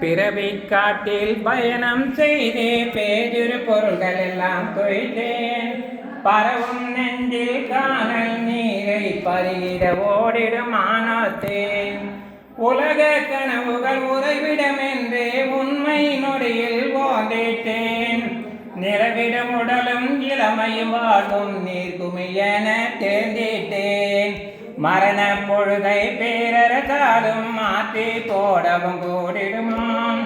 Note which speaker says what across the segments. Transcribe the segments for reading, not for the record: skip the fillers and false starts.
Speaker 1: பிறவி காட்டில் பயணம் செய்தே பேதிரு பொருள்கள் எல்லாம் தொய்தேன். பரவும் நெஞ்சில் காணல் நீரை பருகிட ஓடிடும் ஆனத்தேன். உலக கனவுகள் உறைவிடம் என்றே உண்மை நொடியில் ஓந்திட்டேன். நிறவிடும் உடலும் இளமையும் வாழும் நீர்குமியென தேர்ந்திட்டேன். மரண பொழுதை பேரரசாலும் மாற்றி போடவும் கூடிடுமாம்.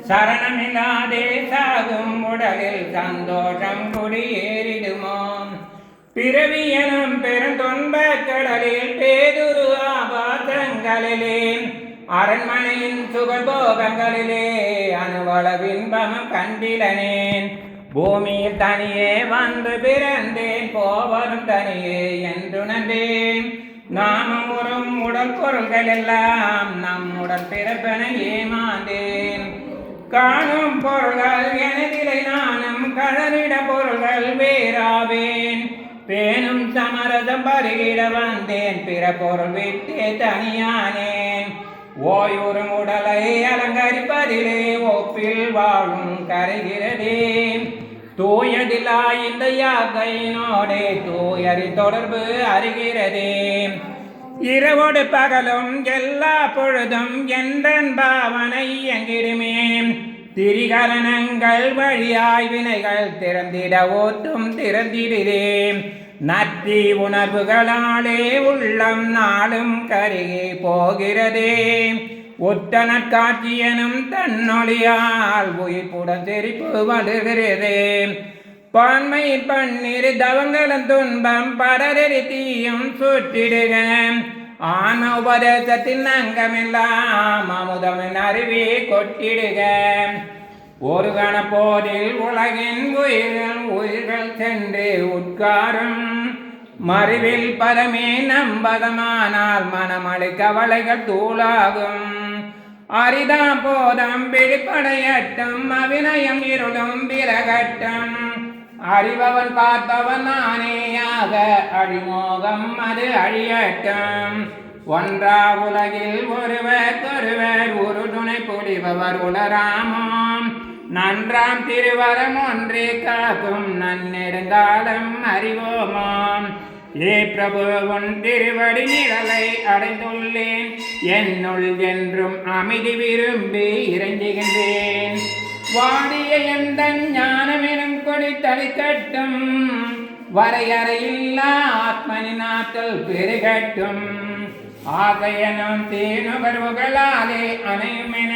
Speaker 1: சரணமில்லாதே சாகும் உடலில் சந்தோஷம் குடியேறிடுமாம். பிறவி எனும் பெருந்தொன்ப கடலில் பேதுரு ஆபாசங்களிலே அரண்மனையின் சுகபோகங்களிலே அணுவளவின்பம் கண்டிலனேன். பூமியில் தனியே வந்து பிறந்தேன், போவரும் தனியே என்றுணர்ந்தேன். நாமும் உறும் உடல் பொருள்கள் எல்லாம் நம்முடன் பிறப்பென ஏமாந்தேன். காணும் பொருள்கள் எனதிலை நானும் கழறிட பொருள்கள் வேறாவேன். பேணும் சமரசம் பருகிட வந்தேன், பிற பொருள் விட்டே தனியானேன். ஓயுறும் உடலை அலங்கரிப்பதிலே ஒப்பில் வாழும் கரைகிறதே. தூயதிலா இந்த யாக்கையினோடே தூயறி தொடர்பு அறிகிறதே. இரவோடு பகலும் எல்லா பொழுதும் என்றன் பாவனை எங்கிடுமே. திரிகரணங்கள் வழியாய் வினைகள் திறந்திட ஓட்டும் திறந்திடுதே. நற்றி உணர்வுகளாலே உள்ளம் நாளும் கருகி போகிறதே. உத்தனற்காட்சி எனும் தன்னொழியால் உயிர்ப்புடன் சிரிப்பு வலுகிறதே. பான்மை பன்னிரு தவங்களும் துன்பம் படரெறி தீயும் சுற்றிடுக. ஆன்ம உபதேசத்தின் அங்கமெல்லாம் அமுதமின் அருவி கொட்டிடுக. ஒரு கணப்போதில் உலகின் உயிர்கள் சென்று உட்காரும். மறுவில் பதமே நம்பதமானால் மனமழை கவலைகள் தூளாகும். அரிதாம் போதம் வெளிப்படையட்டும், அவிநயம் இருளும் விலகட்டும். அறிபவன் பார்ப்பவன் நானேயாக, அழிமோகம் அது அழியட்டும். ஒன்றா உலகில் ஒருவர் ஒரு துணை புரிபவர் உலராமாம். நன்றாம் திருவரம் ஒன்றே காக்கும் நன்னெடுங்காலம் அறிவோமாம். ஏ பிரபு உன் திருவடி நிழலை அடைந்துள்ளேன். என்னுள் என்றும் அமைதி விரும்பி இறைஞ்சுகின்றேன். வாடிய எந்த ஞானமெனும் கொடி தளிக்கட்டும். வரையறையில்லா ஆத்மனின் ஆற்றல் பெருகட்டும். ஆகையனும் தேனுகர்வுகளாலே அணையுமென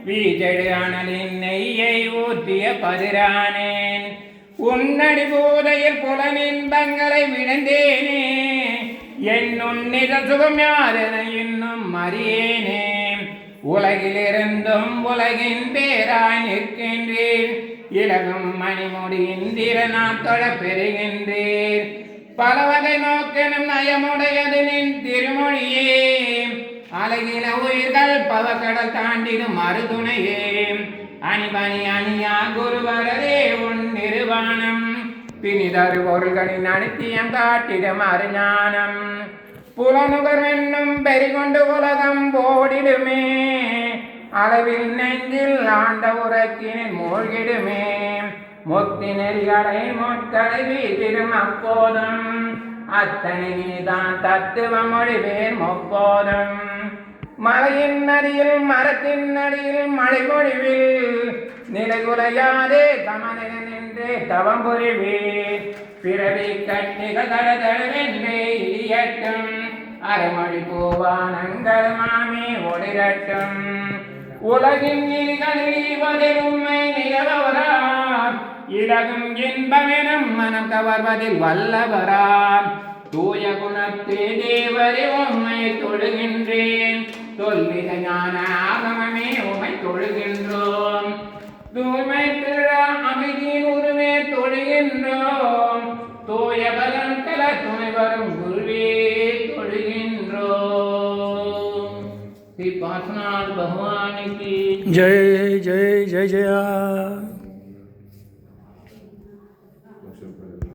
Speaker 1: வீஜடு அனலின் நெய்யை ஊற்றிய பதிரானேன். உன்னடி போதையில் புலனின்பங்களை விழுந்தேனே. என் உன்னித சுகம் யாரென இன்னும் அறியேனே. உலகிலிருந்தும் உலகின் பேராய் நிற்கின்றீர். இலகும் மணிமுடி இந்திர நாத்தொழ பெறுகின்றீர். பல வகை நோக்கெனும் நயமுடையது நின் திருமொழியே. அழகில உயிர்கள் பவக்கடல் தாண்டிடும் மறுதுணையே. அணிபணி அணியா குருவரரே உன் நிர்வாணம். பிணிதரு பொருள்களின் அனித்தியம் காட்டிடும் அருஞானம். புலனுகர் என்னும் பெரிகொண்டு உலகம் ஓடிடுமே. அளவில் நெஞ்சில் ஆண்ட உறக்கினில் மூழ்கிடுமே. முக்தி நெறிகளை மொத்தலை வீட்டிடும் அப்போதும். அத்தனைதான் தத்துவ மொழிவேர் முப்போதும். மலையின் நதியில் மரத்தின் நடியில் மழை பொழிவில். நிலைகுலையாதே தமனில் நின்றே தவம் புரிவீர். பிறவி கட்டிகள் தடதடவென்றே இடியட்டும். அரைமொழி பூவானங்கள் மாமே ஒளிரட்டும். உலகின் இல்களில் உண்மை நிலவரார். இலகும் இன்பமெனும் மனம் கவர்வதில் வல்லவரார். தூய குணத்தே தேவரே உம்மை தொழுகின்றேன். தொல்வித ஞான ஆகமமே உம்மை தொழுகின்றோம். தூய்மை பிற அமைதியின் உருவே தொழுகின்றோம். தூய பலம் கல துணை வரும் குருவே தொழுகின்றோம். श्री पार्श्वनाथ भगवान की
Speaker 2: जय जय जय जय।